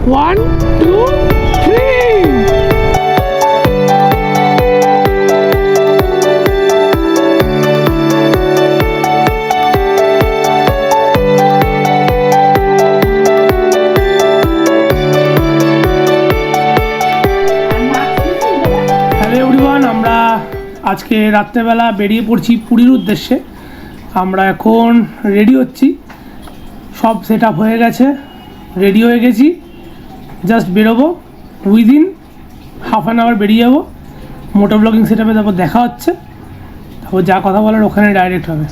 1, 2, 3। আমরা আজকে রাত্রেবেলা বেরিয়ে পড়ছি পুরীর উদ্দেশ্যে। আমরা এখন রেডি হচ্ছি, সব সেট আপ হয়ে গেছে, রেডি হয়ে গেছি, জাস্ট বেরোবো। উইদিন হাফ অ্যান আওয়ার বেরিয়ে যাবো। মোটো ব্লগিং সেট আপে তারপর দেখা হচ্ছে, তারপর যা কথা বলার ওখানে ডাইরেক্ট হবে।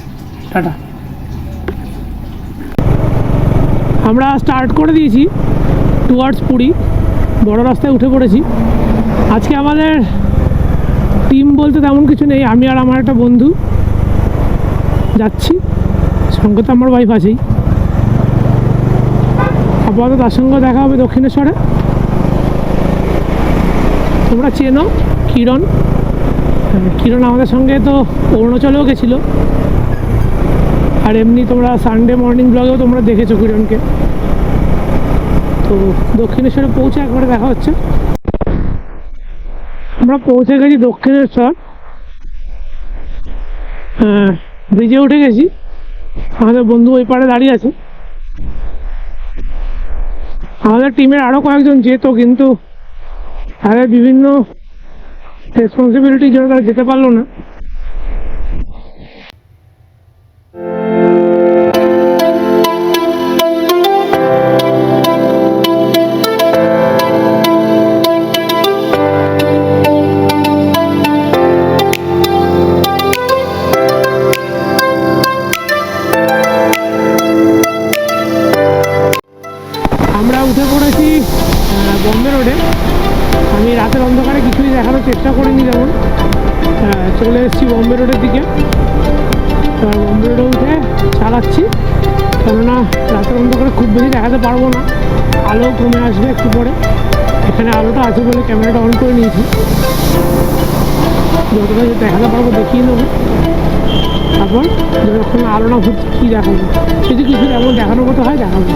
টাটা। আমরা স্টার্ট করে দিয়েছি টুয়ার্ডস পুরী, বড় রাস্তায় উঠে পড়েছি। আজকে আমাদের টিম বলতে তেমন কিছু নেই, আমি আর আমার একটা বন্ধু যাচ্ছি, সঙ্গে তো আমার ওয়াইফ আছেই। আপাতত তার সঙ্গে দেখা হবে দক্ষিণেশ্বরে। তোমরা চেনো কিরণ, কিরণ আমাদের সঙ্গে তো অরুণাচলেও গেছিলো, আর এমনি তোমরা সানডে মর্নিং ব্লগেও তোমরা দেখেছো কিরণকে। তো দক্ষিণেশ্বরে পৌঁছে একবারে দেখা হচ্ছে। আমরা পৌঁছে গেছি দক্ষিণেশ্বর, ব্রিজে উঠে গেছি। আমাদের বন্ধু ওই পাড়ে দাঁড়িয়ে আছে। আমাদের টিমের আরও কয়েকজন যেত, কিন্তু তাদের বিভিন্ন রেসপন্সিবিলিটির জন্য তারা যেতে পারলো না। আমরা উঠে পড়েছি বম্বে রোডে। আমি রাতের অন্ধকারে কিছুই দেখানোর চেষ্টা করিনি, যেমন চলে এসেছি বম্বে রোডের দিকে। বম্বে রোডে উঠে চালাচ্ছি, কেননা রাতের অন্ধকারে খুব বেশি দেখাতে পারবো না, আলো কমে আসবে একটু পরে। এখানে আলোটা আছে বলে ক্যামেরাটা অন করে নিয়েছি, যতটা দেখাতে পারবো দেখিয়ে নেবো। তারপর যখন আলো না ঘুরছে কী দেখাবো, যদি কিছু যেমন দেখানোর মতো হয় দেখাবো।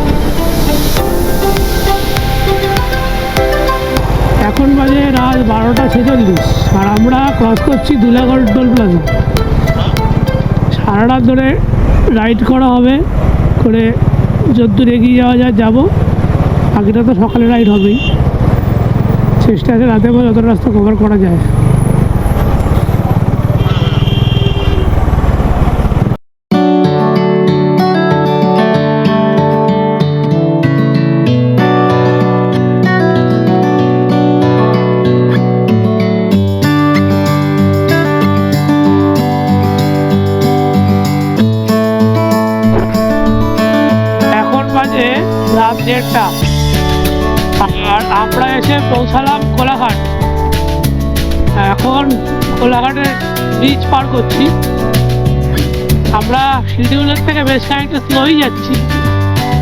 এখন বাজে রাত 12:46, আর আমরা ক্রস করছি দুলাগড় টোল প্লাজা। সারা রাত ধরে রাইড করা হবে, করে যদ্দূর এগিয়ে যাওয়া যায় যাবো। বাকিটা তো সকালে রাইড হবেই, চেষ্টা আছে রাতে করে যত রাস্তা কভার করা যায়। রাত 1:30, আর আমরা এসে পৌঁছালাম কোলাঘাট। এখন কোলাঘাটের ব্রিজ পার করছি। আমরা শিডিউলের থেকে বেশ খানিকটা স্লোই যাচ্ছি,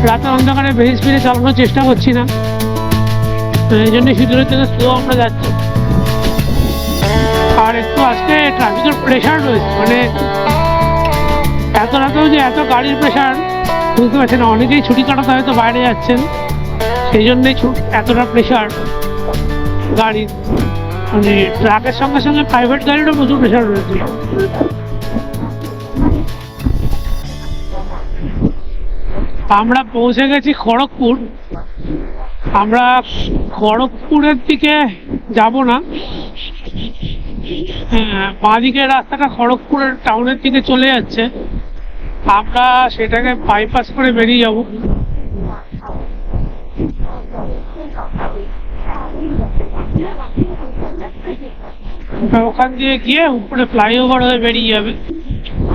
রাতের অন্ধকারে বেশি স্পিডে চালানোর চেষ্টা করছি না, এই জন্য শিডিউলের থেকে স্লো আমরা যাচ্ছি। আর একটু আজকে ট্রাফিকের প্রেশার রয়েছে, মানে এত রাতেও যে এত গাড়ির প্রেশার বুঝতে পারছি না। অনেকেই ছুটি কাটাতে হয়তো বাইরে যাচ্ছেন, সেই জন্যই এতটা প্রেশার গাড়ির। মানে ট্রাকের সঙ্গে সঙ্গে প্রাইভেট গাড়িরও প্রচুর প্রেশার রয়েছে। আমরা পৌঁছে গেছি খড়গপুর। আমরা খড়গপুরের দিকে যাব না, বাঁদিকের রাস্তাটা খড়গপুরের টাউনের দিকে চলে যাচ্ছে, আমরা সেটাকে বাইপাস করে বেরিয়ে যাব। ওখান দিয়ে গিয়ে উপরে ফ্লাইওভার হয়ে বেরিয়ে যাবে,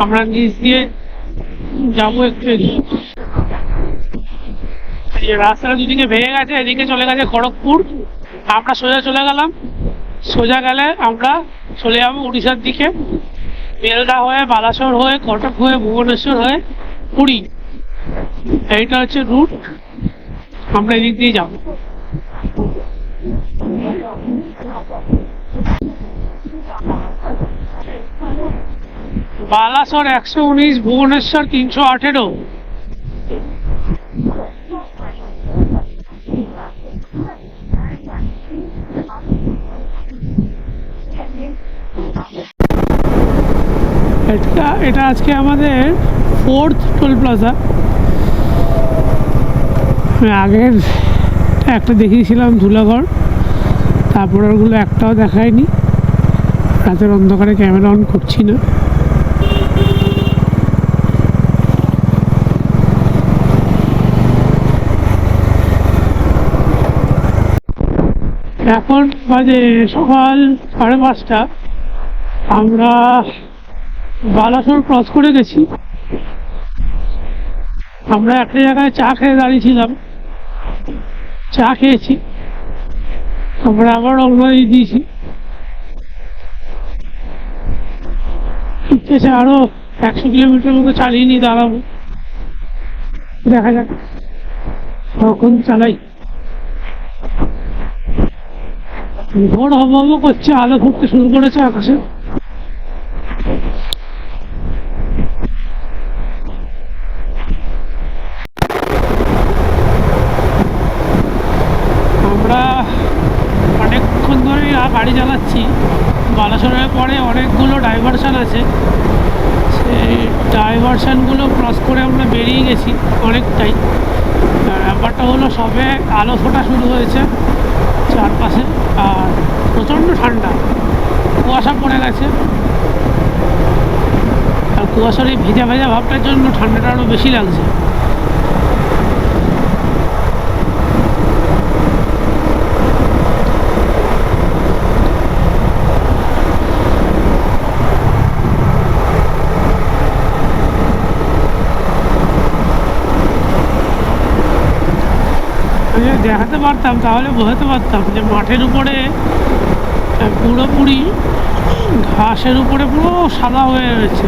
আমরা নিচ দিয়ে যাবো একটু। রাস্তাটা দুদিকে ভেঙে গেছে, এদিকে চলে গেছে খড়গপুর, আমরা সোজা চলে গেলাম। সোজা গেলে আমরা চলে যাবো উড়িষ্যার দিকে, বেলদা হয়ে, বালাসোর হয়ে, কটক হয়ে, ভুবনেশ্বর হয়ে পুরী। এইটা হচ্ছে রুট, আমরা এদিক দিয়ে যাব। বালাসোর 119, ভুবনেশ্বর 318। এটা আজকে আমাদের 4th টোল প্লাজা। আগের একটা দেখিয়েছিলাম ধুলাগড়, তারপর ওগুলো একটাও দেখায়নি। রাতের অন্ধকারে ক্যামেরা অন করছি না। এখন বাজে সকাল 5:30। আমরা বালাসোর ক্রস করে গেছি। আমরা একটা জায়গায় চা খেয়ে দাঁড়িয়েছিলাম, চা খেয়েছি, আমরা আবার রওনা দিয়ে দিয়েছি। ইচ্ছে আরো 100 কিলোমিটার মতো চালিয়ে নিয়ে দাঁড়াবো, দেখা যাক কখন চালাই। ভোর হব করছে, আলো ফুটতে শুরু করেছে আকাশে। আমরা অনেকক্ষণ ধরে গাড়ি চালাচ্ছি। বালাসোরের পরে অনেকগুলো ডাইভারশান আছে, সেই ডাইভারশানগুলো ক্রস করে আমরা বেরিয়ে গেছি অনেকটাই। ব্যাপারটা হলো সবে আলো ফোটা শুরু হয়েছে চারপাশে, আর প্রচণ্ড ঠান্ডা, কুয়াশা পড়ে গেছে। আর কুয়াশার এই ভেজা ভেজা ভাবটার জন্য ঠান্ডাটা আরও বেশি লাগছে। দেখাতে পারতাম তাহলে বোঝাতে পারতাম যে মাঠের উপরে পুরোপুরি ঘাসের উপরে পুরো সাদা হয়ে রয়েছে।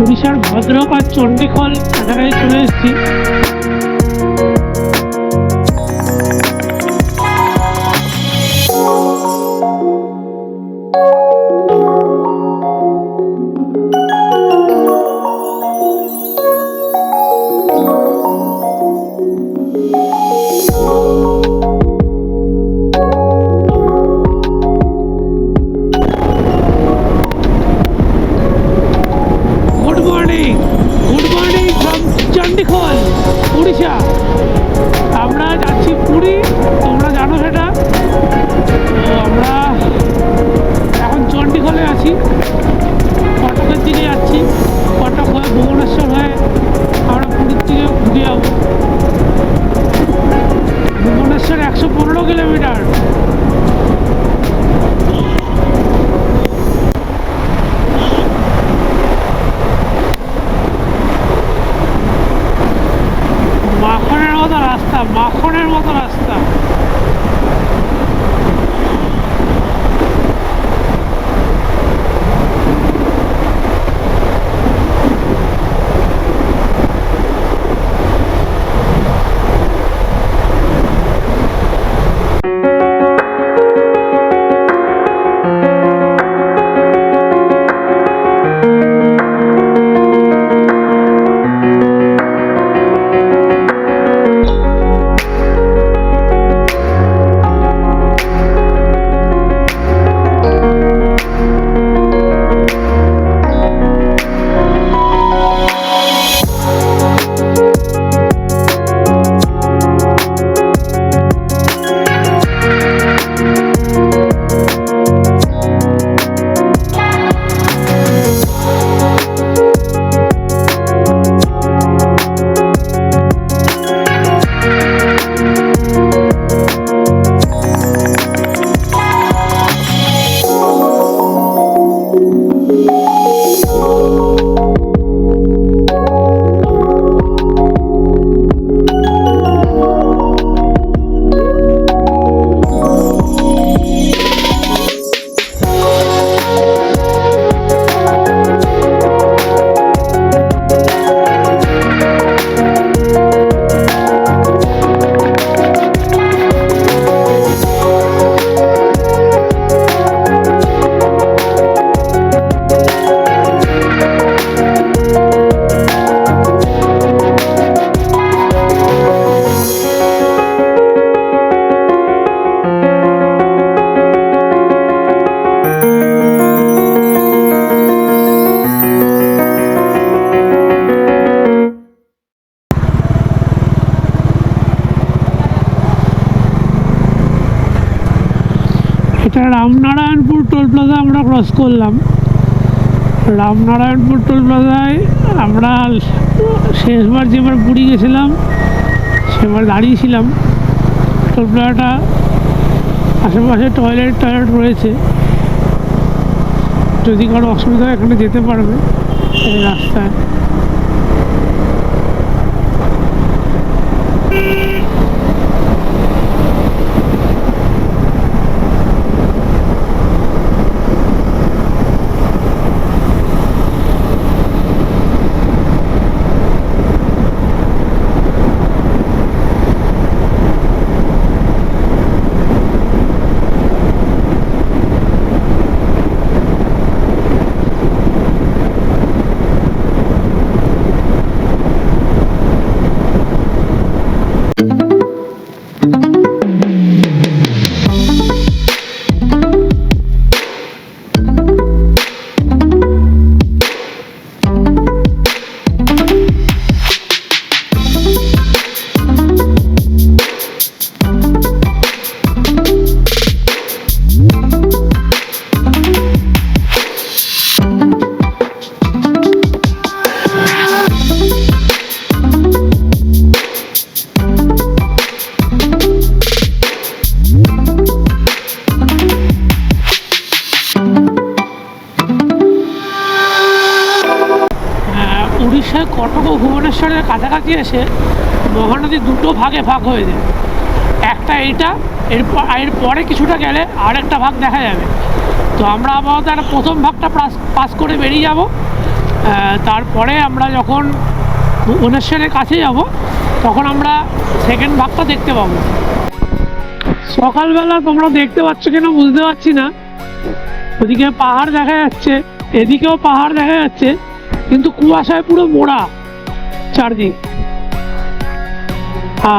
উড়িষ্যার ভদ্রক আর চণ্ডীখল কাছাকাছি চলে এসেছি। চণ্ডীখল উড়িষ্যা। আমরা যাচ্ছি পুরী, তোমরা জানো সেটা। তো আমরা এখন চণ্ডীখলে আছি, কটকের দিকে যাচ্ছি। কটক হয়ে ভুবনেশ্বর হয়ে আমরা পুরীর দিকে ঘুরে যাবো। ভুবনেশ্বর 115 কিলোমিটার। মাখনের মতো রাস্তা। রামনারায়ণপুর টোল প্লাজা আমরা ক্রস করলাম। রামনারায়ণপুর টোল প্লাজায় আমরা শেষবার যেবার পুরী গেছিলাম সেবার দাঁড়িয়েছিলাম। টোল প্লাজাটা আশেপাশে টয়লেট রয়েছে, যদি কারো অসুবিধা হয় এখানে যেতে পারবে এই রাস্তায়। উড়িষ্যায় কটক ও ভুবনেশ্বরের কাছাকাছি এসে মহানদী দুটো ভাগে ভাগ হয়ে যায়। একটা এইটা, এর পরে কিছুটা গেলে আর একটা ভাগ দেখা যাবে। তো আমরা আপাতত একটা প্রথম ভাগটা পাস করে বেরিয়ে যাব। তারপরে আমরা যখন ভুবনেশ্বরের কাছে যাব তখন আমরা সেকেন্ড ভাগটা দেখতে পাবো। সকালবেলা তোমরা দেখতে পাচ্ছ কিনা বুঝতে পারছি না, ওদিকে পাহাড় দেখা যাচ্ছে, এদিকেও পাহাড় দেখা যাচ্ছে, কিন্তু কুয়াশায় পুরো মোড়া চারদিক।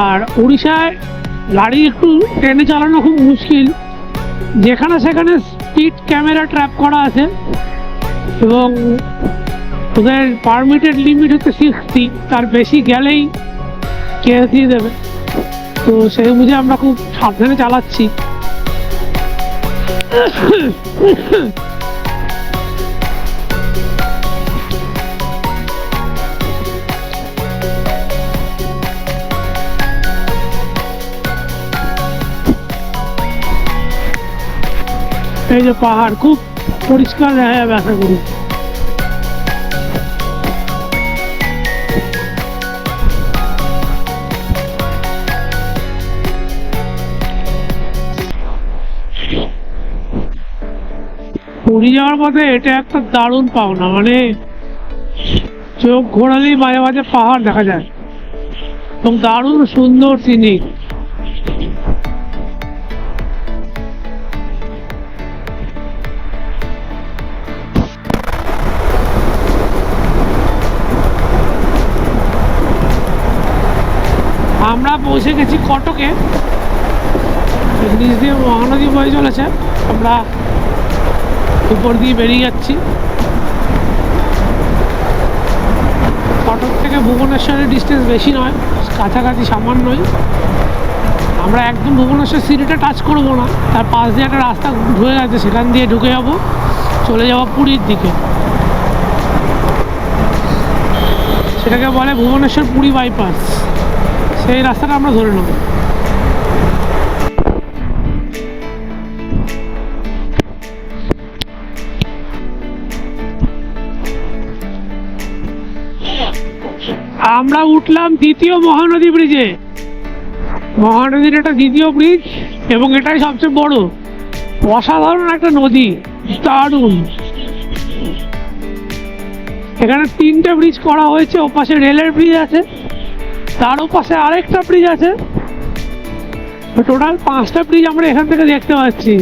আর উড়িষ্যায় গাড়ি একটু ট্রেনে চালানো খুব মুশকিল, যেখানে সেখানে স্পিড ক্যামেরা ট্র্যাপ করা আছে এবং ওদের পারমিটেড লিমিট হচ্ছে 60, তার বেশি গেলেই কেস দিয়ে দেবে। তো সেই বুঝে আমরা খুব সাবধানে চালাচ্ছি। এই যে পাহাড় খুব পরিষ্কার দেখা যাবে আশা করি। পুরী যাওয়ার পথে এটা একটা দারুণ পাওনা, মানে চোখ ঘোরালেই মাঝে মাঝে পাহাড় দেখা যায় এবং দারুণ সুন্দর সিনিক। আমরা পৌঁছে গেছি কটকে, নিচ দিয়ে মহানদী বয়ে চলেছে, আমরা উপর দিয়ে বেরিয়ে যাচ্ছি। কটক থেকে ভুবনেশ্বরের ডিস্টেন্স বেশি নয়, কাছাকাছি সামান্যই। আমরা একদম ভুবনেশ্বর সিটিটা টাচ করবো না, তার পাশ দিয়ে একটা রাস্তা ঢুকে গেছে, সেখান দিয়ে ঢুকে যাবো, চলে যাবো পুরীর দিকে। সেটাকে বলে ভুবনেশ্বর পুরী বাইপাস, সেই রাস্তাটা আমরা ধরে নেব। আমরা উঠলাম দ্বিতীয় মহানদী ব্রিজে। মহানদীর একটা দ্বিতীয় ব্রিজ এবং এটাই সবচেয়ে বড়। অসাধারণ একটা নদী, দারুণ। এখানে 3টে ব্রিজ করা হয়েছে, ওপাশে রেলের ব্রিজ আছে, তার ওপাশে আরেকটা ব্রিজ আছে, টোটাল 5টা ব্রিজ আমরা এখান থেকে দেখতে পাচ্ছি।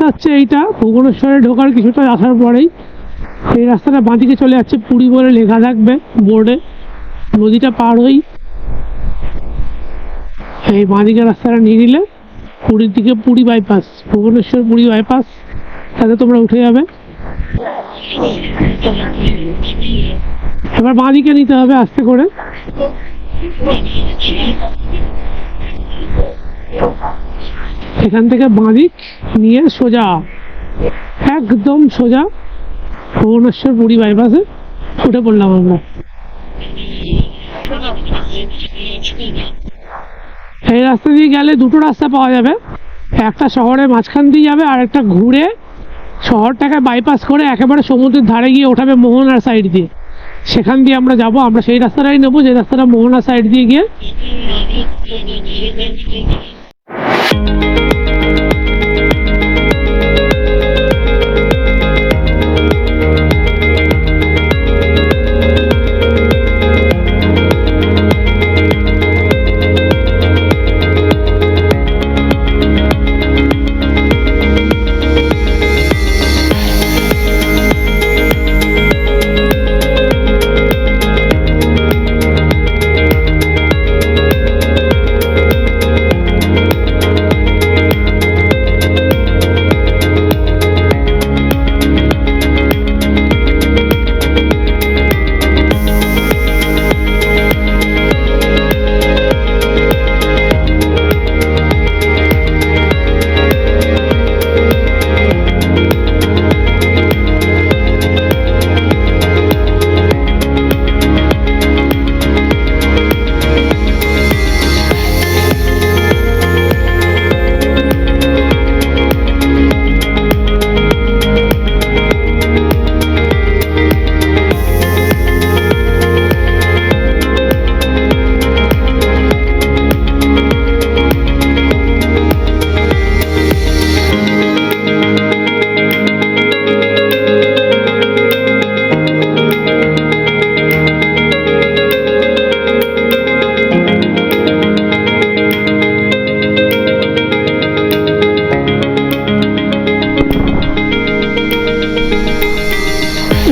রাস্তা হচ্ছে এইটা, ভুবনেশ্বরে ঢোকার কিছুটা আসার পরেই এই রাস্তাটা বাঁদিকে চলে যাচ্ছে, পুরী বলে লেখা থাকবে বোর্ডে। নদীটা পার হই এই বাঁদিকে রাস্তাটা নিয়ে নিলে পুরীর দিকে, পুরী বাইপাস, ভুবনেশ্বর পুরী বাইপাস, তাতে তোমরা উঠে যাবে। এবার বাঁদিকে নিতে হবে আস্তে করে। এখান থেকে বাঁদিক নিয়ে সোজা, একদম সোজা ভুবনেশ্বর পুরী বাইপাসে উঠে পড়লাম আমরা। এই রাস্তা দিয়ে গেলে দুটো রাস্তা পাওয়া যাবে, একটা শহরের মাঝখান দিয়ে যাবে আর একটা ঘুরে শহরটাকে বাইপাস করে একেবারে সমুদ্রের ধারে গিয়ে ওঠাবে মোহনার সাইড দিয়ে। সেখান দিয়ে আমরা যাব, আমরা সেই রাস্তাটাই নেবো যে রাস্তাটা মোহনার সাইড দিয়ে গিয়ে।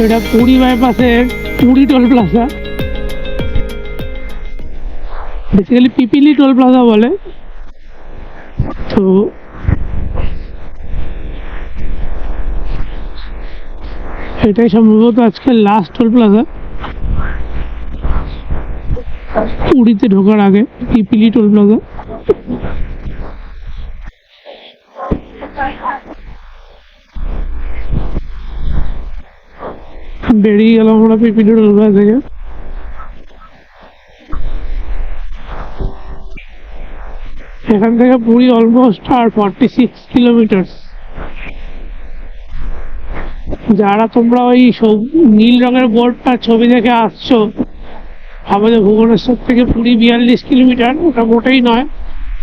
এটা পুরী বাইপাসের Puri toll plaza, basically Pipili toll plaza বলে। তো এটাই সম্ভবত আজকে লাস্ট টোল প্লাজা পুরীতে ঢোকার আগে, পিপিলি টোল প্লাজা। বেরিয়ে গেলাম আমরা পিপিলি টোল প্লাজা থেকে। এখান থেকে পুরী অলমোস্ট আর 46 কিলোমিটার। যারা তোমরা ওই নীল রঙের বোর্ডটার ছবি দেখে আসছো, আমাদের ভুবনেশ্বর থেকে পুরী 42 কিলোমিটার, ওটা মোটেই নয়।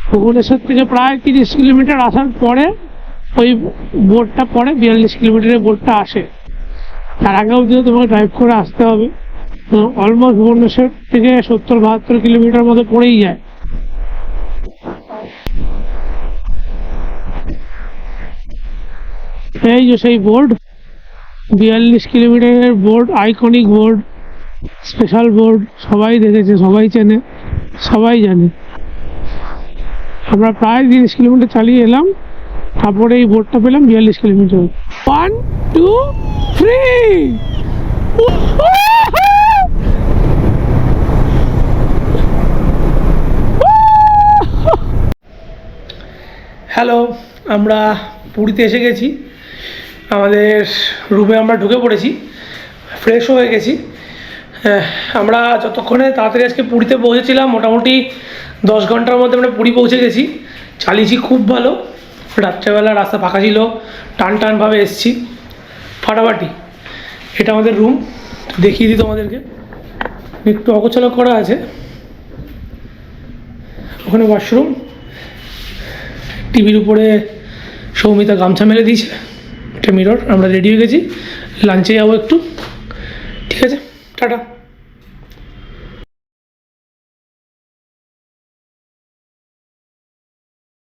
ভুবনেশ্বর থেকে প্রায় 30 কিলোমিটার আসার পরে ওই বোর্ডটা পড়ে, 42 কিলোমিটারের বোর্ডটা আসে। তার আগে অবধি তোমাকে ড্রাইভ করে আসতে হবে। অলমোস্ট ভুবনেশ্বর থেকে 70-72 কিলোমিটার মতো পড়েই যায়। এই যে সেই বোর্ড, 42 কিলোমিটারের board, iconic board, special board, সবাই দেখেছে, সবাই চেনে, সবাই জানে। আমরা প্রায় 30 কিলোমিটার চালিয়ে এলাম, তারপরে এই বোর্ডটা পেলাম 42 কিলোমিটার। 1 2 3। হ্যালো, আমরা পুরীতে এসে গেছি। আমাদের রুমে আমরা ঢুকে পড়েছি, ফ্রেশ হয়ে গেছি। আমরা যতক্ষণে তাড়াতাড়ি আজকে পুরীতে পৌঁছেছিলাম, মোটামুটি 10 ঘন্টার মধ্যে আমরা পুরী পৌঁছে গেছি। চালিয়েছি খুব ভালো, রাত্রেবেলা রাস্তা ফাঁকা ছিল, টানভাবে এসছি ফাটাফাটি। এটা আমাদের রুম, দেখিয়ে দিই তোমাদেরকে। একটু অগোছালো করা আছে, ওখানে ওয়াশরুম, টিভির উপরে সৌমিতা গামছা মেলে দিয়েছে, এটা মিরর। আমরা রেডি হয়ে গেছি, লাঞ্চে যাবো একটু। ঠিক আছে, টাটা।